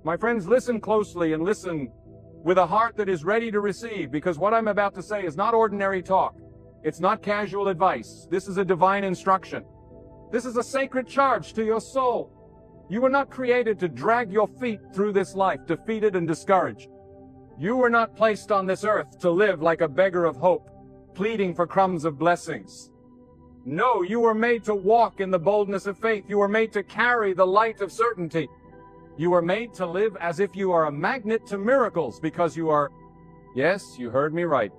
My friends, listen closely and listen with a heart that is ready to receive, because what I'm about to say is not ordinary talk. It's not casual advice. This is a divine instruction. This is a sacred charge to your soul. You were not created to drag your feet through this life defeated and discouraged. You were not placed on this earth to live like a beggar of hope, pleading for crumbs of blessings. No, you were made to walk in the boldness of faith. You were made to carry the light of certainty. You were made to live as if you are a magnet to miracles, because you are, yes, you heard me right.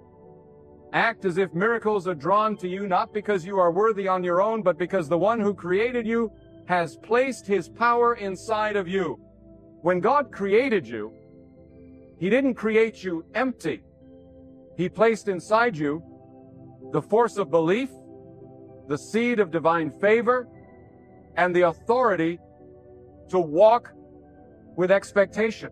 Act as if miracles are drawn to you, not because you are worthy on your own, but because the one who created you has placed his power inside of you. When God created you, he didn't create you empty. He placed inside you the force of belief, the seed of divine favor, and the authority to walk with expectation.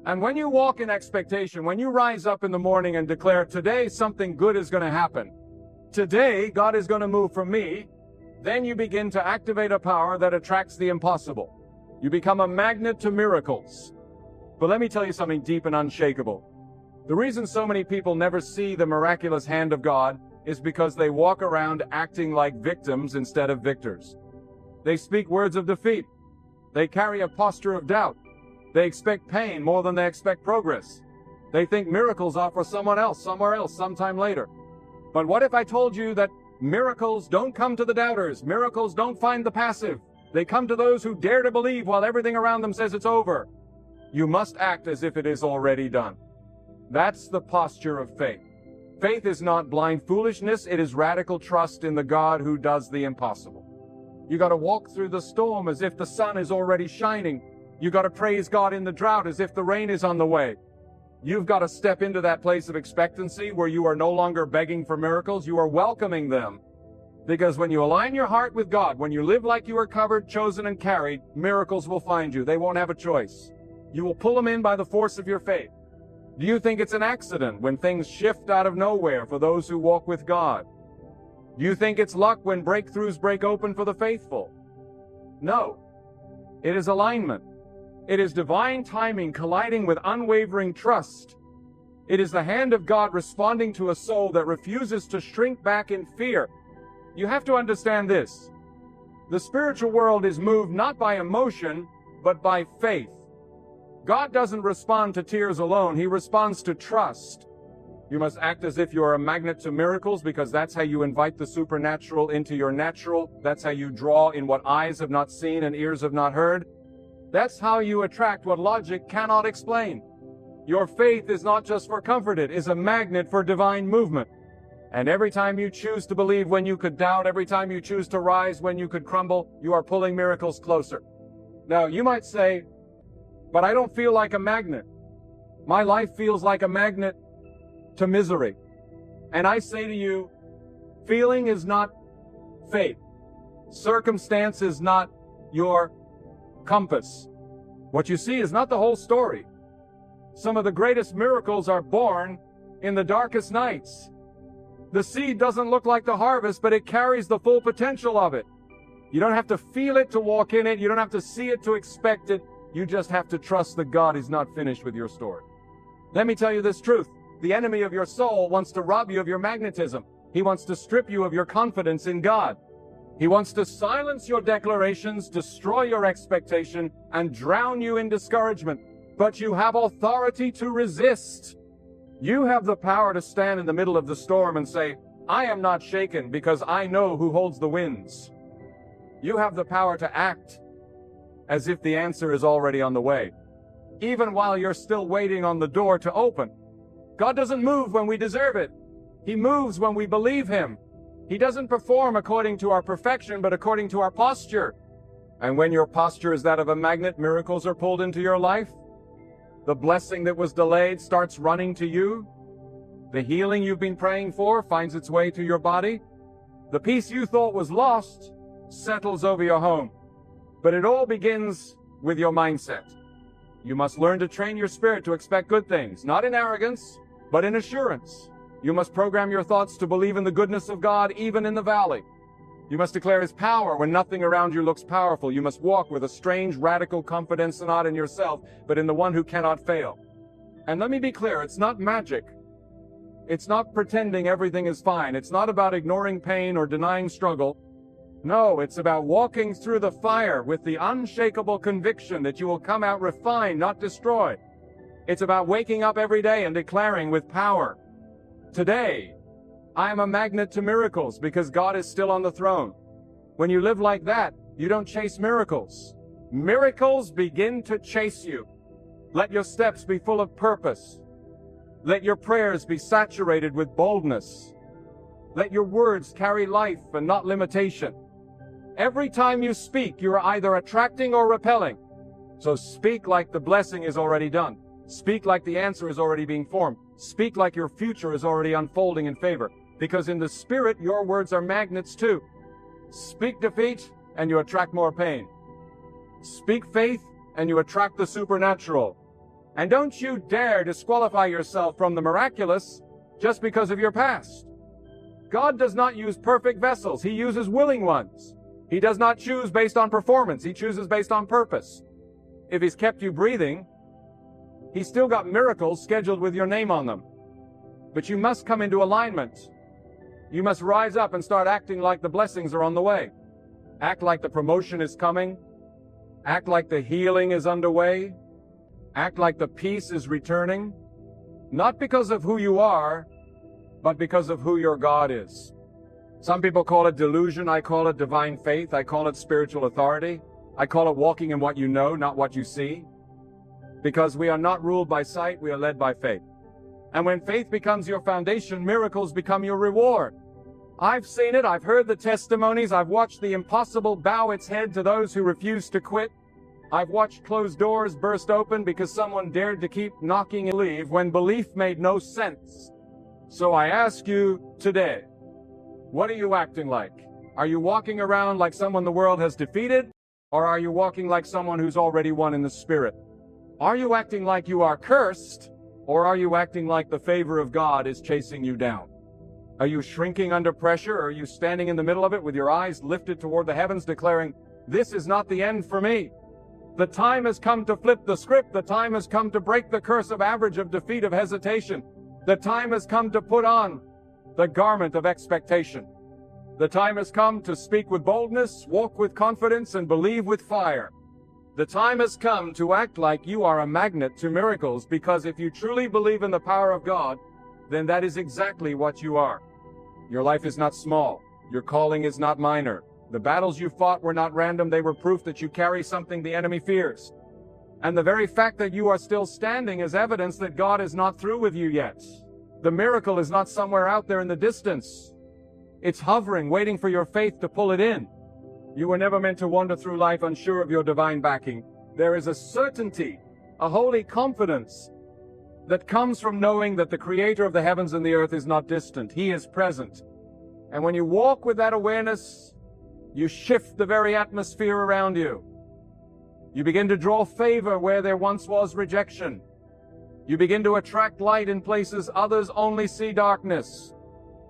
And when you walk in expectation, when you rise up in the morning and declare, today something good is going to happen, today God is going to move for me, then you begin to activate a power that attracts the impossible. You become a magnet to miracles. But let me tell you something deep and unshakable. The reason so many people never see the miraculous hand of God is because they walk around acting like victims instead of victors. They speak words of defeat. They carry a posture of doubt. They expect pain more than they expect progress. They think miracles are for someone else, somewhere else, sometime later. But what if I told you that miracles don't come to the doubters? Miracles don't find the passive. They come to those who dare to believe while everything around them says it's over. You must act as if it is already done. That's the posture of faith. Faith is not blind foolishness. It is radical trust in the God who does the impossible. You got to walk through the storm as if the sun is already shining. You got to praise God in the drought as if the rain is on the way. You've got to step into that place of expectancy where you are no longer begging for miracles. You are welcoming them. Because when you align your heart with God, when you live like you are covered, chosen, and carried, miracles will find you. They won't have a choice. You will pull them in by the force of your faith. Do you think it's an accident when things shift out of nowhere for those who walk with God? Do you think it's luck when breakthroughs break open for the faithful? No. It is alignment. It is divine timing colliding with unwavering trust. It is the hand of God responding to a soul that refuses to shrink back in fear. You have to understand this. The spiritual world is moved not by emotion, but by faith. God doesn't respond to tears alone. He responds to trust. You must act as if you are a magnet to miracles, because that's how you invite the supernatural into your natural. That's how you draw in what eyes have not seen and ears have not heard. That's how you attract what logic cannot explain. Your faith is not just for comfort, it is a magnet for divine movement. And every time you choose to believe when you could doubt, every time you choose to rise when you could crumble, you are pulling miracles closer. Now, you might say, but I don't feel like a magnet. My life feels like a magnet to misery. And I say to you, feeling is not faith. Circumstance is not your compass. What you see is not the whole story. Some of the greatest miracles are born in the darkest nights. The seed doesn't look like the harvest, but it carries the full potential of it. You don't have to feel it to walk in it. You don't have to see it to expect it. You just have to trust that God is not finished with your story. Let me tell you this truth. The enemy of your soul wants to rob you of your magnetism. He wants to strip you of your confidence in God. He wants to silence your declarations, destroy your expectation, and drown you in discouragement. But you have authority to resist. You have the power to stand in the middle of the storm and say, I am not shaken because I know who holds the winds. You have the power to act as if the answer is already on the way, even while you're still waiting on the door to open. God doesn't move when we deserve it. He moves when we believe Him. He doesn't perform according to our perfection, but according to our posture. And when your posture is that of a magnet, miracles are pulled into your life. The blessing that was delayed starts running to you. The healing you've been praying for finds its way to your body. The peace you thought was lost settles over your home. But it all begins with your mindset. You must learn to train your spirit to expect good things, not in arrogance, but in assurance. You must program your thoughts to believe in the goodness of God even in the valley. You must declare His power when nothing around you looks powerful. You must walk with a strange, radical confidence not in yourself, but in the one who cannot fail. And let me be clear, it's not magic. It's not pretending everything is fine. It's not about ignoring pain or denying struggle. No, it's about walking through the fire with the unshakable conviction that you will come out refined, not destroyed. It's about waking up every day and declaring with power, today, I am a magnet to miracles because God is still on the throne. When you live like that, you don't chase miracles. Miracles begin to chase you. Let your steps be full of purpose. Let your prayers be saturated with boldness. Let your words carry life and not limitation. Every time you speak, you are either attracting or repelling. So speak like the blessing is already done. Speak like the answer is already being formed. Speak like your future is already unfolding in favor. Because in the Spirit, your words are magnets too. Speak defeat, and you attract more pain. Speak faith, and you attract the supernatural. And don't you dare disqualify yourself from the miraculous just because of your past. God does not use perfect vessels. He uses willing ones. He does not choose based on performance. He chooses based on purpose. If He's kept you breathing, He's still got miracles scheduled with your name on them. But you must come into alignment. You must rise up and start acting like the blessings are on the way. Act like the promotion is coming. Act like the healing is underway. Act like the peace is returning. Not because of who you are, but because of who your God is. Some people call it delusion. I call it divine faith. I call it spiritual authority. I call it walking in what you know, not what you see. Because we are not ruled by sight, we are led by faith. And when faith becomes your foundation, miracles become your reward. I've seen it, I've heard the testimonies, I've watched the impossible bow its head to those who refuse to quit. I've watched closed doors burst open because someone dared to keep knocking and leave when belief made no sense. So I ask you today, what are you acting like? Are you walking around like someone the world has defeated? Or are you walking like someone who's already won in the Spirit? Are you acting like you are cursed? Or are you acting like the favor of God is chasing you down? Are you shrinking under pressure, or are you standing in the middle of it with your eyes lifted toward the heavens declaring, this is not the end for me? The time has come to flip the script. The time has come to break the curse of average, of defeat, of hesitation. The time has come to put on the garment of expectation. The time has come to speak with boldness, walk with confidence, and believe with fire. The time has come to act like you are a magnet to miracles, because if you truly believe in the power of God, then that is exactly what you are. Your life is not small. Your calling is not minor. The battles you fought were not random. They were proof that you carry something the enemy fears. And the very fact that you are still standing is evidence that God is not through with you yet. The miracle is not somewhere out there in the distance. It's hovering, waiting for your faith to pull it in. You were never meant to wander through life unsure of your divine backing. There is a certainty, a holy confidence that comes from knowing that the Creator of the heavens and the earth is not distant. He is present. And when you walk with that awareness, you shift the very atmosphere around you. You begin to draw favor where there once was rejection. You begin to attract light in places others only see darkness.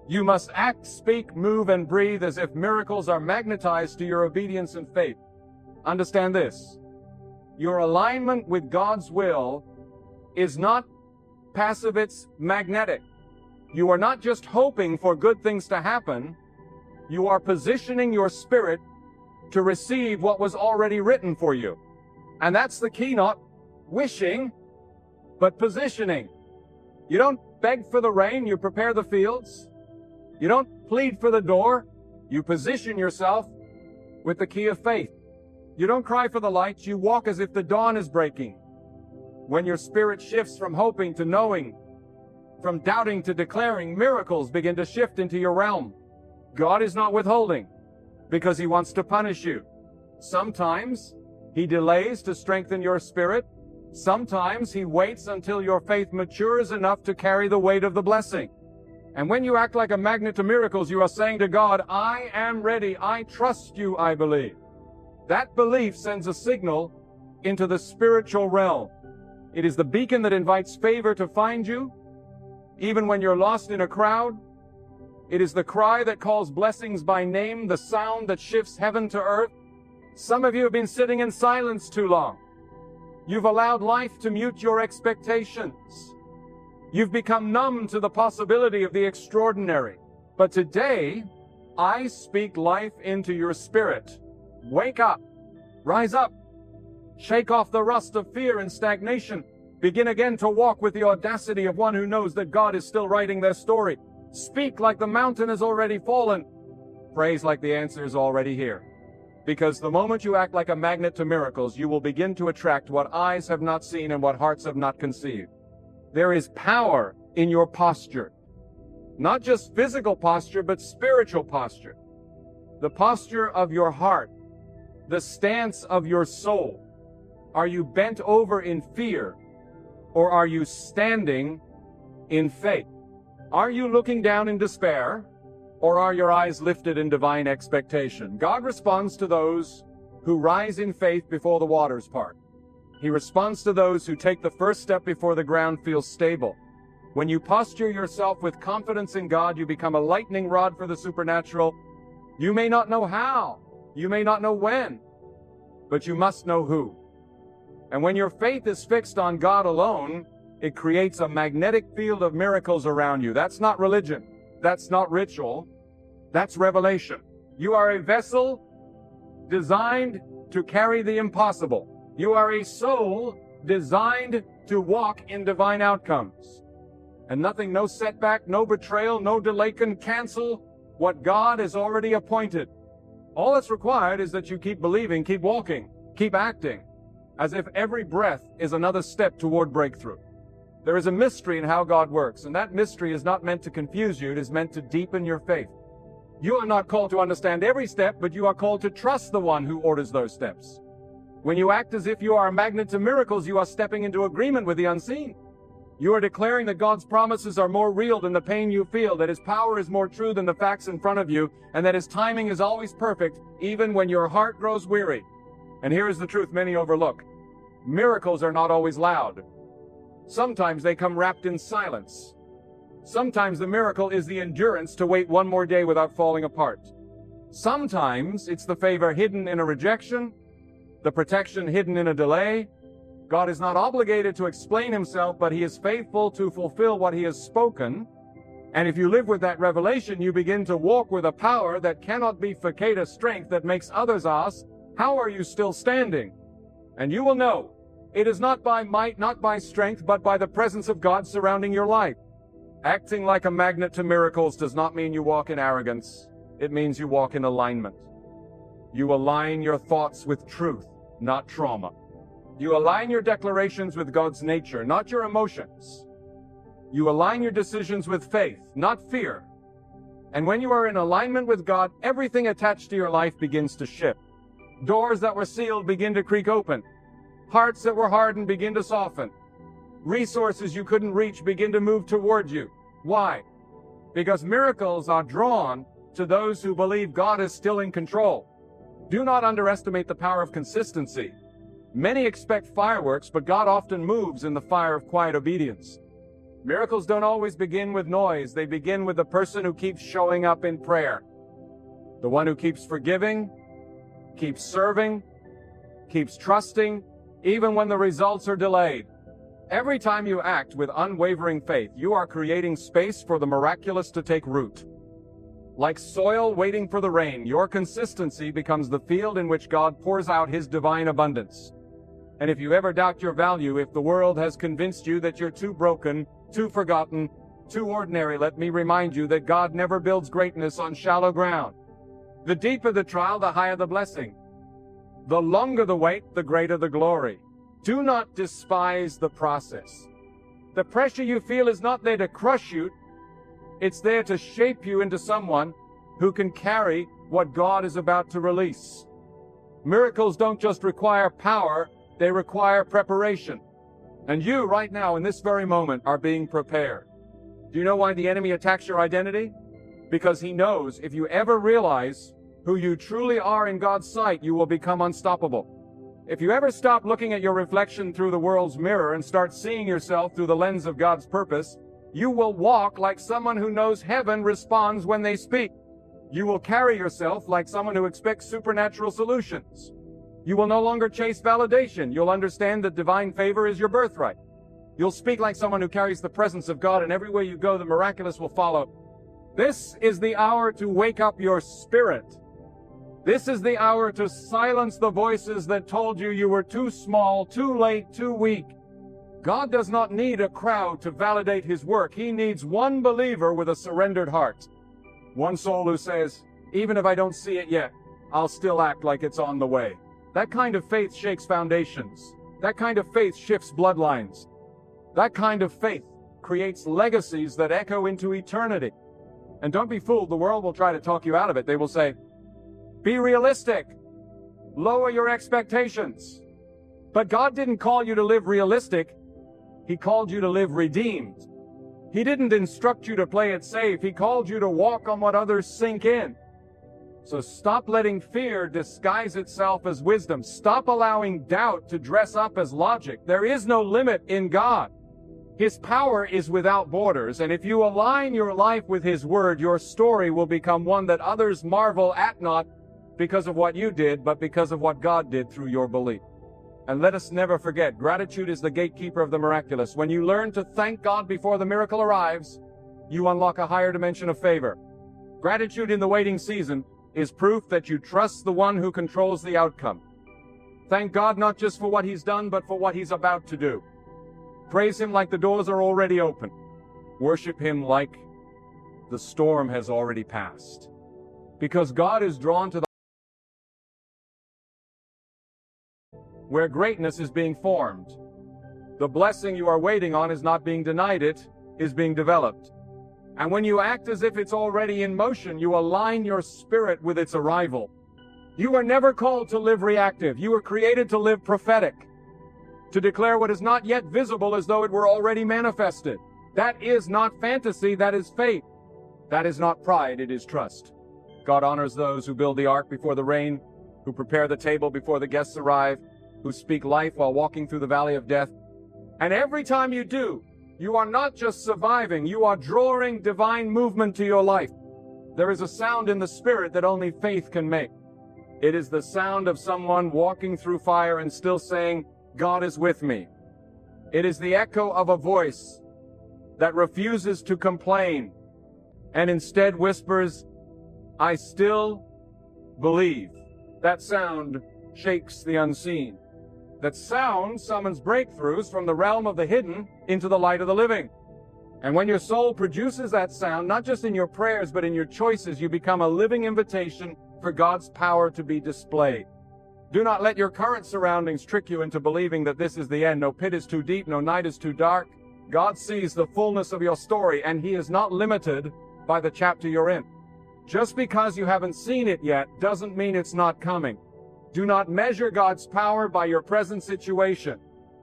You must act, speak, move, and breathe as if miracles are magnetized to your obedience and faith. Understand this. Your alignment with God's will is not passive, it's magnetic. You are not just hoping for good things to happen. You are positioning your spirit to receive what was already written for you. And that's the key, not wishing, but positioning. You don't beg for the rain, you prepare the fields. You don't plead for the door, you position yourself with the key of faith. You don't cry for the light, you walk as if the dawn is breaking. When your spirit shifts from hoping to knowing, from doubting to declaring, miracles begin to shift into your realm. God is not withholding because He wants to punish you. Sometimes He delays to strengthen your spirit. Sometimes He waits until your faith matures enough to carry the weight of the blessing. And when you act like a magnet to miracles, you are saying to God, I am ready, I trust you, I believe. That belief sends a signal into the spiritual realm. It is the beacon that invites favor to find you, even when you're lost in a crowd, It is the cry that calls blessings by name, the sound that shifts heaven to earth. Some of you have been sitting in silence too long. You've allowed life to mute your expectations. You've become numb to the possibility of the extraordinary. But today, I speak life into your spirit. Wake up. Rise up. Shake off the rust of fear and stagnation. Begin again to walk with the audacity of one who knows that God is still writing their story. Speak like the mountain has already fallen. Praise like the answer is already here. Because the moment you act like a magnet to miracles, you will begin to attract what eyes have not seen and what hearts have not conceived. There is power in your posture. Not just physical posture, but spiritual posture. The posture of your heart. The stance of your soul. Are you bent over in fear? Or are you standing in faith? Are you looking down in despair? Or are your eyes lifted in divine expectation? God responds to those who rise in faith before the waters part. He responds to those who take the first step before the ground feels stable. When you posture yourself with confidence in God, you become a lightning rod for the supernatural. You may not know how, you may not know when, but you must know who. And when your faith is fixed on God alone, it creates a magnetic field of miracles around you. That's not religion. That's not ritual. That's revelation. You are a vessel designed to carry the impossible. You are a soul designed to walk in divine outcomes. And nothing, no setback, no betrayal, no delay can cancel what God has already appointed. All that's required is that you keep believing, keep walking, keep acting, as if every breath is another step toward breakthrough. There is a mystery in how God works, and that mystery is not meant to confuse you, it is meant to deepen your faith. You are not called to understand every step, but you are called to trust the one who orders those steps. When you act as if you are a magnet to miracles, you are stepping into agreement with the unseen. You are declaring that God's promises are more real than the pain you feel, that His power is more true than the facts in front of you, and that His timing is always perfect, even when your heart grows weary. And here is the truth many overlook. Miracles are not always loud. Sometimes they come wrapped in silence. Sometimes the miracle is the endurance to wait one more day without falling apart. Sometimes it's the favor hidden in a rejection, the protection hidden in a delay. God is not obligated to explain Himself, but He is faithful to fulfill what He has spoken. And if you live with that revelation, you begin to walk with a power that cannot be faked, a strength that makes others ask, "How are you still standing?" And you will know, it is not by might, not by strength, but by the presence of God surrounding your life. Acting like a magnet to miracles does not mean you walk in arrogance. It means you walk in alignment. You align your thoughts with truth, not trauma. You align your declarations with God's nature, not your emotions. You align your decisions with faith, not fear. And when you are in alignment with God, everything attached to your life begins to shift. Doors that were sealed begin to creak open. Hearts that were hardened begin to soften. Resources you couldn't reach begin to move toward you. Why? Because miracles are drawn to those who believe God is still in control. Do not underestimate the power of consistency. Many expect fireworks, but God often moves in the fire of quiet obedience. Miracles don't always begin with noise. They begin with the person who keeps showing up in prayer. The one who keeps forgiving, keeps serving, keeps trusting, even when the results are delayed. Every time you act with unwavering faith, you are creating space for the miraculous to take root. Like soil waiting for the rain, your consistency becomes the field in which God pours out His divine abundance. And if you ever doubt your value, if the world has convinced you that you're too broken, too forgotten, too ordinary, let me remind you that God never builds greatness on shallow ground. The deeper the trial, the higher the blessing. The longer the wait, the greater the glory. Do not despise the process. The pressure you feel is not there to crush you. It's there to shape you into someone who can carry what God is about to release. Miracles don't just require power, they require preparation. And you, right now, in this very moment, are being prepared. Do you know why the enemy attacks your identity? Because he knows if you ever realize who you truly are in God's sight, you will become unstoppable. If you ever stop looking at your reflection through the world's mirror and start seeing yourself through the lens of God's purpose, You will walk like someone who knows heaven responds when they speak. You will carry yourself like someone who expects supernatural solutions. You will no longer chase validation. You'll understand that divine favor is your birthright. You'll speak like someone who carries the presence of God, and everywhere you go, the miraculous will follow. This is the hour to wake up your spirit. This is the hour to silence the voices that told you you were too small, too late, too weak. God does not need a crowd to validate his work. He needs one believer with a surrendered heart. One soul who says, even if I don't see it yet, I'll still act like it's on the way. That kind of faith shakes foundations. That kind of faith shifts bloodlines. That kind of faith creates legacies that echo into eternity. And don't be fooled, the world will try to talk you out of it. They will say, be realistic. Lower your expectations. But God didn't call you to live realistic. He called you to live redeemed. He didn't instruct you to play it safe. He called you to walk on what others sink in. So stop letting fear disguise itself as wisdom. Stop allowing doubt to dress up as logic. There is no limit in God. His power is without borders, and if you align your life with His Word, your story will become one that others marvel at, not because of what you did, but because of what God did through your belief. And let us never forget, gratitude is the gatekeeper of the miraculous. When you learn to thank God before the miracle arrives, you unlock a higher dimension of favor. Gratitude in the waiting season is proof that you trust the one who controls the outcome. Thank God not just for what He's done, but for what He's about to do. Praise Him like the doors are already open. Worship Him like the storm has already passed. Because God is drawn to the where greatness is being formed. The blessing you are waiting on is not being denied, it is being developed. And when you act as if it's already in motion, you align your spirit with its arrival. You were never called to live reactive. You were created to live prophetic. To declare what is not yet visible as though it were already manifested. That is not fantasy, that is faith. That is not pride, it is trust. God honors those who build the ark before the rain, who prepare the table before the guests arrive, who speak life while walking through the valley of death. And every time you do, you are not just surviving, you are drawing divine movement to your life. There is a sound in the spirit that only faith can make. It is the sound of someone walking through fire and still saying, God is with me. It is the echo of a voice that refuses to complain and instead whispers, I still believe. That sound shakes the unseen. That sound summons breakthroughs from the realm of the hidden into the light of the living. And when your soul produces that sound, not just in your prayers, but in your choices, you become a living invitation for God's power to be displayed. Do not let your current surroundings trick you into believing that this is the end. No pit is too deep, no night is too dark. God sees the fullness of your story, and He is not limited by the chapter you're in. Just because you haven't seen it yet doesn't mean it's not coming. Do not measure God's power by your present situation.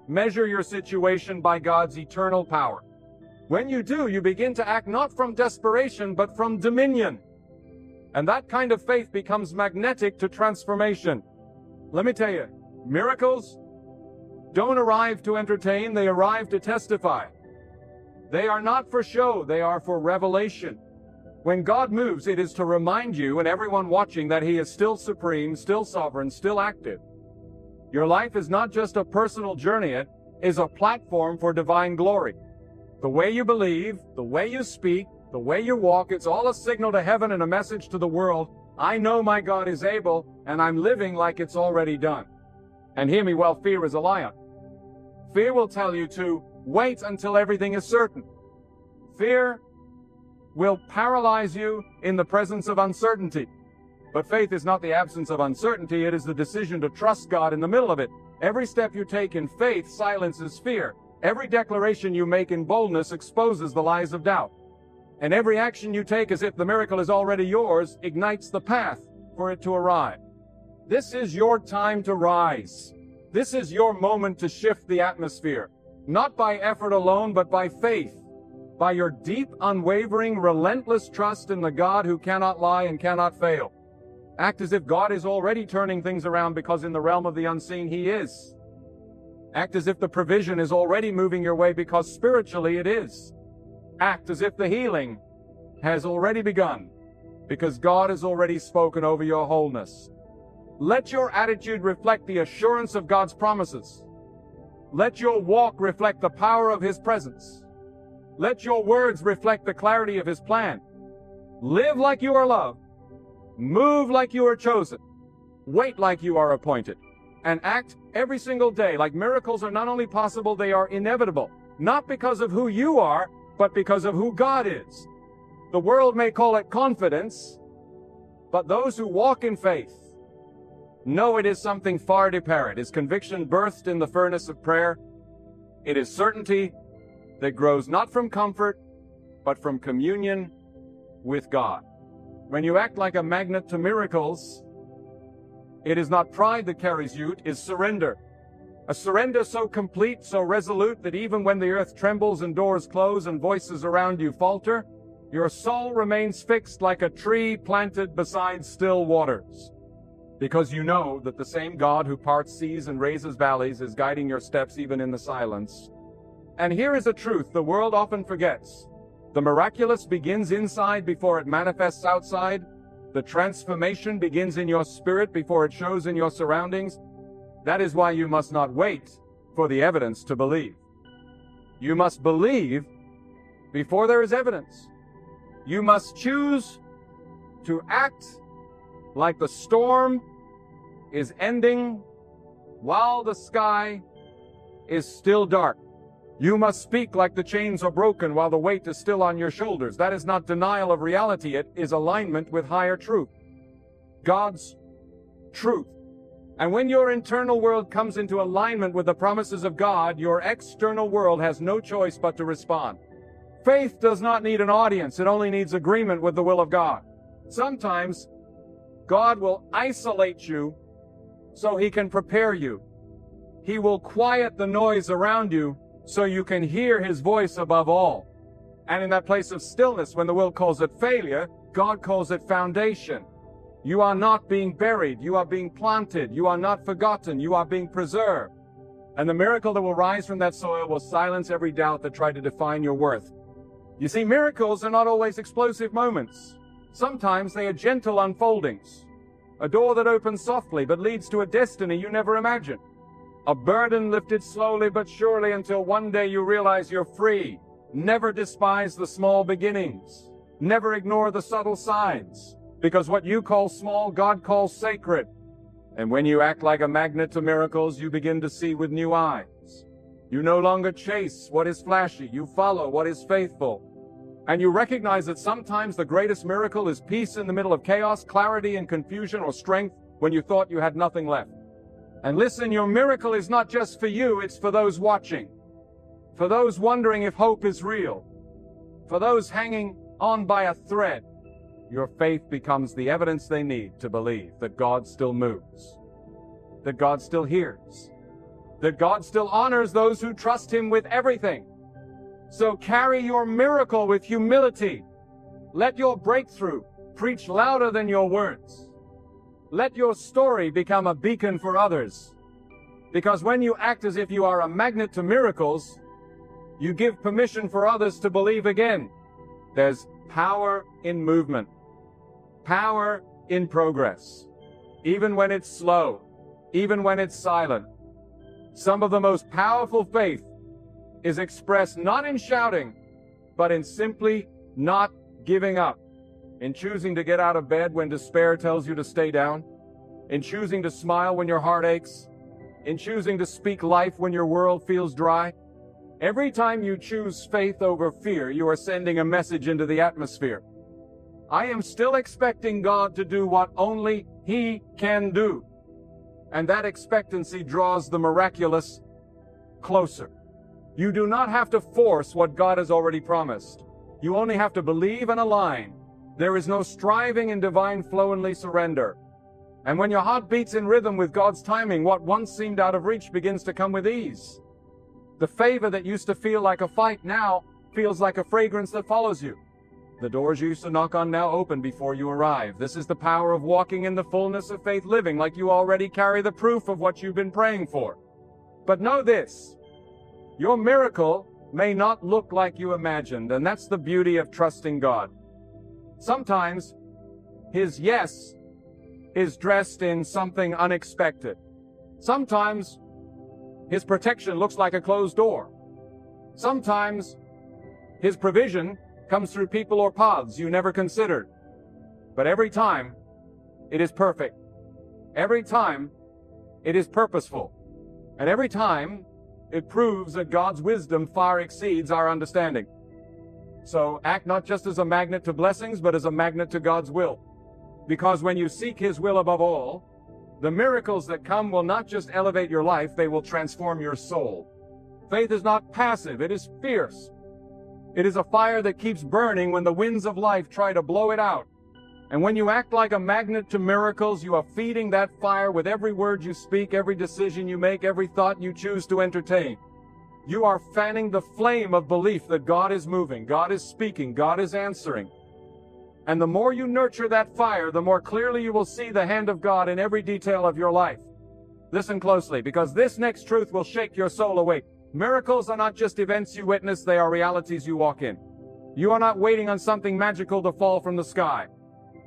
Measure your situation by God's eternal power. When you do, you begin to act not from desperation, but from dominion. And that kind of faith becomes magnetic to transformation. Let me tell you, miracles don't arrive to entertain, they arrive to testify. They are not for show, they are for revelation. When God moves, it is to remind you and everyone watching that He is still supreme, still sovereign, still active. Your life is not just a personal journey, it is a platform for divine glory. The way you believe, the way you speak, the way you walk, it's all a signal to heaven and a message to the world. I know my God is able, and I'm living like it's already done. And hear me well, fear is a liar. Fear will tell you to wait until everything is certain. Fear will paralyze you in the presence of uncertainty. But faith is not the absence of uncertainty, it is the decision to trust God in the middle of it. Every step you take in faith silences fear. Every declaration you make in boldness exposes the lies of doubt. And every action you take as if the miracle is already yours ignites the path for it to arrive. This is your time to rise. This is your moment to shift the atmosphere. Not by effort alone, but by faith. By your deep, unwavering, relentless trust in the God who cannot lie and cannot fail. Act as if God is already turning things around, because in the realm of the unseen He is. Act as if the provision is already moving your way, because spiritually it is. Act as if the healing has already begun, because God has already spoken over your wholeness. Let your attitude reflect the assurance of God's promises. Let your walk reflect the power of His presence. Let your words reflect the clarity of His plan. Live like you are loved. Move like you are chosen. Wait like you are appointed. And act every single day like miracles are not only possible, they are inevitable. Not because of who you are, but because of who God is. The world may call it confidence, but those who walk in faith know it is something far deeper. It is conviction birthed in the furnace of prayer. It is certainty that grows not from comfort, but from communion with God. When you act like a magnet to miracles, it is not pride that carries you, it is surrender. A surrender so complete, so resolute, that even when the earth trembles and doors close and voices around you falter, your soul remains fixed like a tree planted beside still waters. Because you know that the same God who parts seas and raises valleys is guiding your steps even in the silence. And here is a truth the world often forgets. The miraculous begins inside before it manifests outside. The transformation begins in your spirit before it shows in your surroundings. That is why you must not wait for the evidence to believe. You must believe before there is evidence. You must choose to act like the storm is ending while the sky is still dark. You must speak like the chains are broken while the weight is still on your shoulders. That is not denial of reality. It is alignment with higher truth. God's truth. And when your internal world comes into alignment with the promises of God, your external world has no choice but to respond. Faith does not need an audience. It only needs agreement with the will of God. Sometimes God will isolate you so He can prepare you. He will quiet the noise around you so you can hear His voice above all. And in that place of stillness, when the world calls it failure, God calls it foundation. You are not being buried. You are being planted. You are not forgotten. You are being preserved. And the miracle that will rise from that soil will silence every doubt that tried to define your worth. You see, miracles are not always explosive moments. Sometimes they are gentle unfoldings. A door that opens softly but leads to a destiny you never imagined. A burden lifted slowly but surely until one day you realize you're free. Never despise the small beginnings. Never ignore the subtle signs. Because what you call small, God calls sacred. And when you act like a magnet to miracles, you begin to see with new eyes. You no longer chase what is flashy. You follow what is faithful. And you recognize that sometimes the greatest miracle is peace in the middle of chaos, clarity in confusion, or strength when you thought you had nothing left. And listen, your miracle is not just for you, it's for those watching. For those wondering if hope is real. For those hanging on by a thread. Your faith becomes the evidence they need to believe that God still moves. That God still hears. That God still honors those who trust Him with everything. So carry your miracle with humility. Let your breakthrough preach louder than your words. Let your story become a beacon for others. Because when you act as if you are a magnet to miracles, you give permission for others to believe again. There's power in movement. Power in progress. Even when it's slow. Even when it's silent. Some of the most powerful faith is expressed not in shouting, but in simply not giving up. In choosing to get out of bed when despair tells you to stay down. In choosing to smile when your heart aches. In choosing to speak life when your world feels dry. Every time you choose faith over fear, you are sending a message into the atmosphere. I am still expecting God to do what only He can do. And that expectancy draws the miraculous closer. You do not have to force what God has already promised. You only have to believe and align. There is no striving in divine flow, only surrender. And when your heart beats in rhythm with God's timing, what once seemed out of reach begins to come with ease. The favor that used to feel like a fight now feels like a fragrance that follows you. The doors you used to knock on now open before you arrive. This is the power of walking in the fullness of faith, living like you already carry the proof of what you've been praying for. But know this, your miracle may not look like you imagined, and that's the beauty of trusting God. Sometimes His yes is dressed in something unexpected. Sometimes His protection looks like a closed door. Sometimes His provision comes through people or paths you never considered. But every time, it is perfect. Every time, it is purposeful. And every time, it proves that God's wisdom far exceeds our understanding. So act not just as a magnet to blessings, but as a magnet to God's will. Because when you seek His will above all, the miracles that come will not just elevate your life, they will transform your soul. Faith is not passive, it is fierce. It is a fire that keeps burning when the winds of life try to blow it out. And when you act like a magnet to miracles, you are feeding that fire with every word you speak, every decision you make, every thought you choose to entertain. You are fanning the flame of belief that God is moving, God is speaking, God is answering. And the more you nurture that fire, the more clearly you will see the hand of God in every detail of your life. Listen closely, because this next truth will shake your soul awake. Miracles are not just events you witness, they are realities you walk in. You are not waiting on something magical to fall from the sky.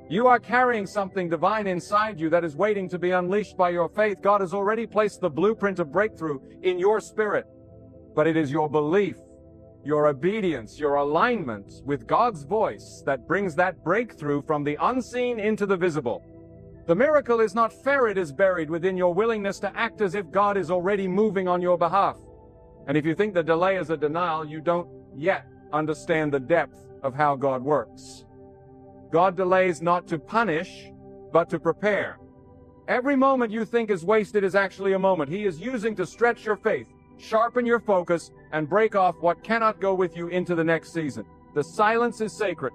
You are carrying something divine inside you that is waiting to be unleashed by your faith. God has already placed the blueprint of breakthrough in your spirit. But it is your belief, your obedience, your alignment with God's voice that brings that breakthrough from the unseen into the visible. The miracle is not fair, it is buried within your willingness to act as if God is already moving on your behalf. And if you think the delay is a denial, you don't yet understand the depth of how God works. God delays not to punish, but to prepare. Every moment you think is wasted is actually a moment He is using to stretch your faith, sharpen your focus, and break off what cannot go with you into the next season. The silence is sacred.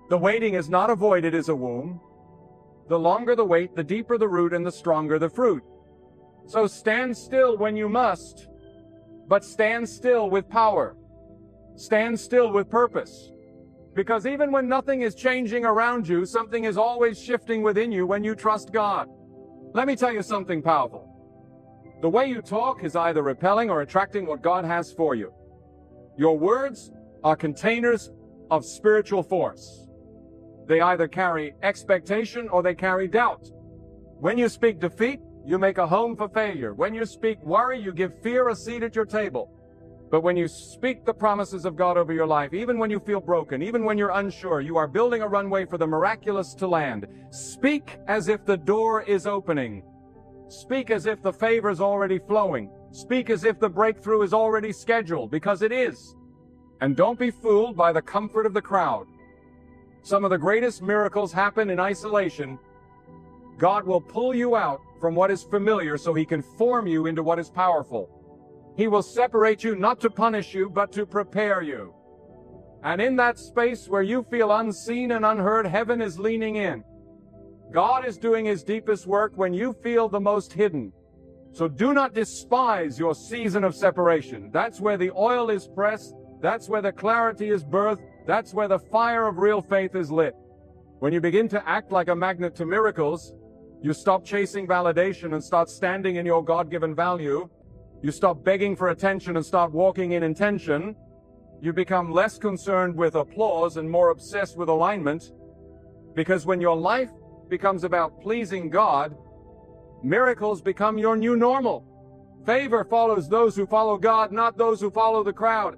The waiting is not a void, it is a womb. The longer the wait, the deeper the root and the stronger the fruit. So stand still when you must, but stand still with power. Stand still with purpose. Because even when nothing is changing around you, something is always shifting within you when you trust God. Let me tell you something powerful. The way you talk is either repelling or attracting what God has for you. Your words are containers of spiritual force. They either carry expectation or they carry doubt. When you speak defeat, you make a home for failure. When you speak worry, you give fear a seat at your table. But when you speak the promises of God over your life, even when you feel broken, even when you're unsure, you are building a runway for the miraculous to land. Speak as if the door is opening. Speak as if the favor is already flowing. Speak as if the breakthrough is already scheduled, because it is. And don't be fooled by the comfort of the crowd. Some of the greatest miracles happen in isolation. God will pull you out from what is familiar so He can form you into what is powerful. He will separate you not to punish you, but to prepare you. And in that space where you feel unseen and unheard, heaven is leaning in. God is doing His deepest work when you feel the most hidden. So do not despise your season of separation. That's where the oil is pressed. That's where the clarity is birthed. That's where the fire of real faith is lit. When you begin to act like a magnet to miracles, you stop chasing validation and start standing in your God-given value. You stop begging for attention and start walking in intention. You become less concerned with applause and more obsessed with alignment. Because when your life becomes about pleasing God, miracles become your new normal. Favor follows those who follow God, not those who follow the crowd.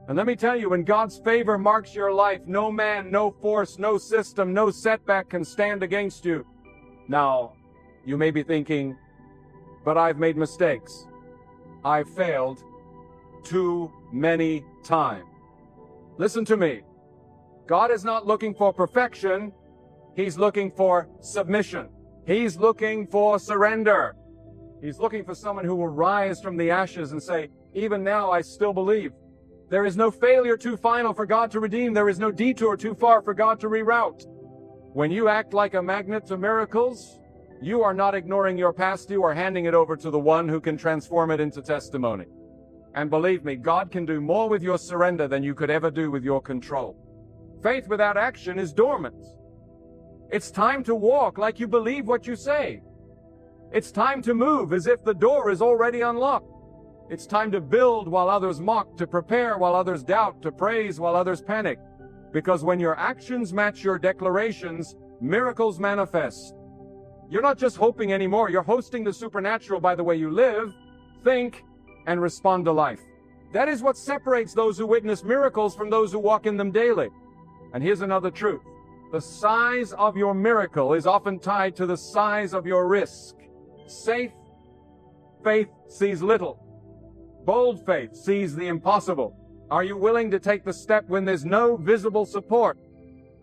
And let me tell you, when God's favor marks your life, no man, no force, no system, no setback can stand against you. Now, you may be thinking, but I've made mistakes. I've failed too many times. Listen to me. God is not looking for perfection. He's looking for submission. He's looking for surrender. He's looking for someone who will rise from the ashes and say, even now I still believe. There is no failure too final for God to redeem. There is no detour too far for God to reroute. When you act like a magnet to miracles, you are not ignoring your past. You are handing it over to the one who can transform it into testimony. And believe me, God can do more with your surrender than you could ever do with your control. Faith without action is dormant. It's time to walk like you believe what you say. It's time to move as if the door is already unlocked. It's time to build while others mock, to prepare while others doubt, to praise while others panic. Because when your actions match your declarations, miracles manifest. You're not just hoping anymore, you're hosting the supernatural by the way you live, think, and respond to life. That is what separates those who witness miracles from those who walk in them daily. And here's another truth. The size of your miracle is often tied to the size of your risk. Safe faith sees little. Bold faith sees the impossible. Are you willing to take the step when there's no visible support?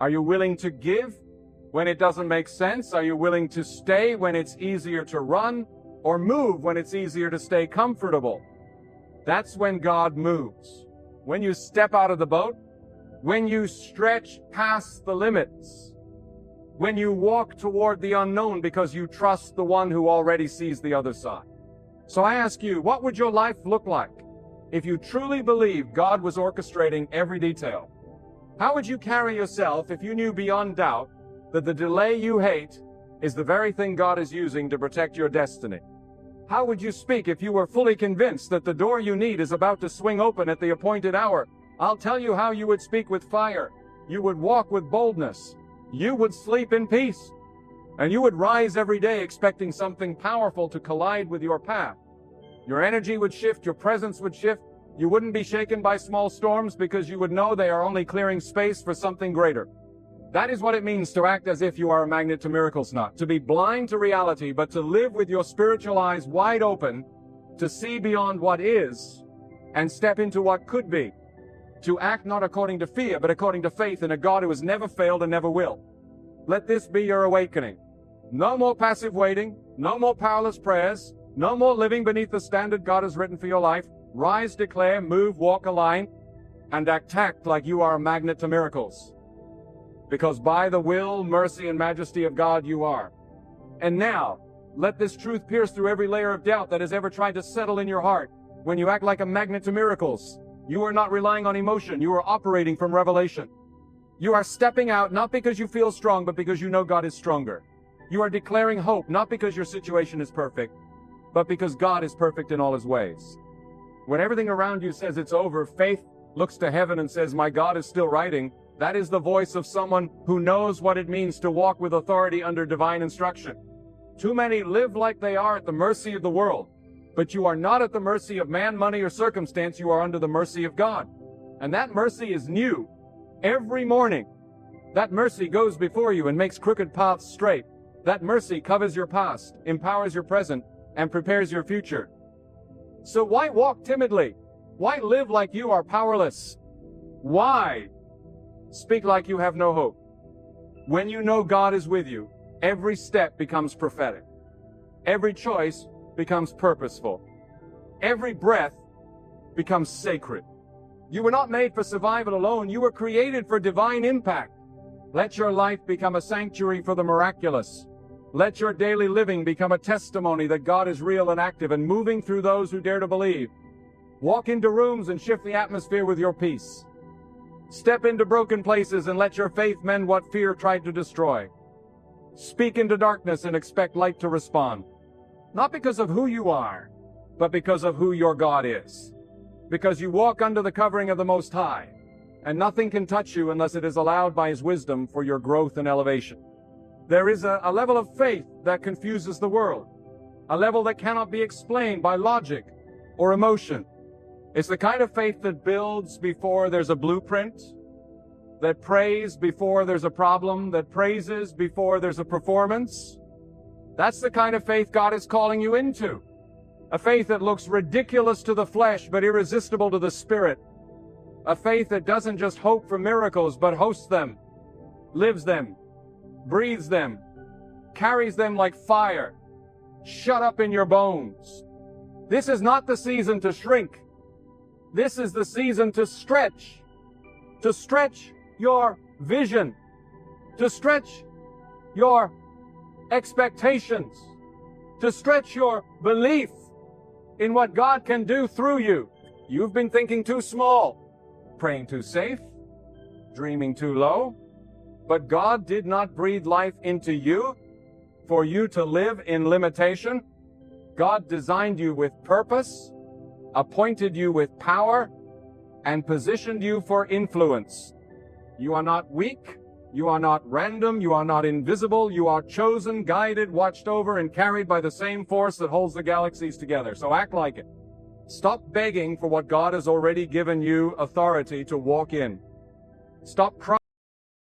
Are you willing to give when it doesn't make sense? Are you willing to stay when it's easier to run, or move when it's easier to stay comfortable? That's when God moves. When you step out of the boat, when you stretch past the limits, when you walk toward the unknown because you trust the one who already sees the other side. So I ask you, what would your life look like if you truly believed God was orchestrating every detail? How would you carry yourself if you knew beyond doubt that the delay you hate is the very thing God is using to protect your destiny? How would you speak if you were fully convinced that the door you need is about to swing open at the appointed hour? I'll tell you how you would speak with fire. You would walk with boldness. You would sleep in peace. And you would rise every day expecting something powerful to collide with your path. Your energy would shift, your presence would shift. You wouldn't be shaken by small storms because you would know they are only clearing space for something greater. That is what it means to act as if you are a magnet to miracles, not to be blind to reality, but to live with your spiritual eyes wide open, to see beyond what is and step into what could be. To act not according to fear, but according to faith in a God who has never failed and never will. Let this be your awakening. No more passive waiting, no more powerless prayers, no more living beneath the standard God has written for your life. Rise, declare, move, walk, align, and act like you are a magnet to miracles. Because by the will, mercy, and majesty of God you are. And now, let this truth pierce through every layer of doubt that has ever tried to settle in your heart. When you act like a magnet to miracles, you are not relying on emotion, you are operating from revelation. You are stepping out not because you feel strong, but because you know God is stronger. You are declaring hope not because your situation is perfect, but because God is perfect in all his ways. When everything around you says it's over, faith looks to heaven and says, my God is still writing. That is the voice of someone who knows what it means to walk with authority under divine instruction. Too many live like they are at the mercy of the world. But you are not at the mercy of man, money, or circumstance. You are under the mercy of God. And that mercy is new every morning. That mercy goes before you and makes crooked paths straight. That mercy covers your past, empowers your present, and prepares your future. So why walk timidly? Why live like you are powerless? Why speak like you have no hope? When you know God is with you, every step becomes prophetic. Every choice becomes purposeful. Every breath becomes sacred. You were not made for survival alone. You were created for divine impact. Let your life become a sanctuary for the miraculous. Let your daily living become a testimony that God is real and active and moving through those who dare to believe. Walk into rooms and shift the atmosphere with your peace. Step into broken places and let your faith mend what fear tried to destroy. Speak into darkness and expect light to respond. Not because of who you are, but because of who your God is. Because you walk under the covering of the Most High, and nothing can touch you unless it is allowed by His wisdom for your growth and elevation. There is a level of faith that confuses the world, a level that cannot be explained by logic or emotion. It's the kind of faith that builds before there's a blueprint, that prays before there's a problem, that praises before there's a performance. That's the kind of faith God is calling you into. A faith that looks ridiculous to the flesh but irresistible to the spirit. A faith that doesn't just hope for miracles but hosts them, lives them, breathes them, carries them like fire, shut up in your bones. This is not the season to shrink. This is the season to stretch your vision, to stretch your expectations, to stretch your belief in what God can do through you. You've been thinking too small, praying too safe, dreaming too low, but God did not breathe life into you for you to live in limitation. God designed you with purpose, appointed you with power, and positioned you for influence. You are not weak. You are not random. You are not invisible. You are chosen, guided, watched over, and carried by the same force that holds the galaxies together. So act like it. Stop begging for what God has already given you authority to walk in. Stop crying.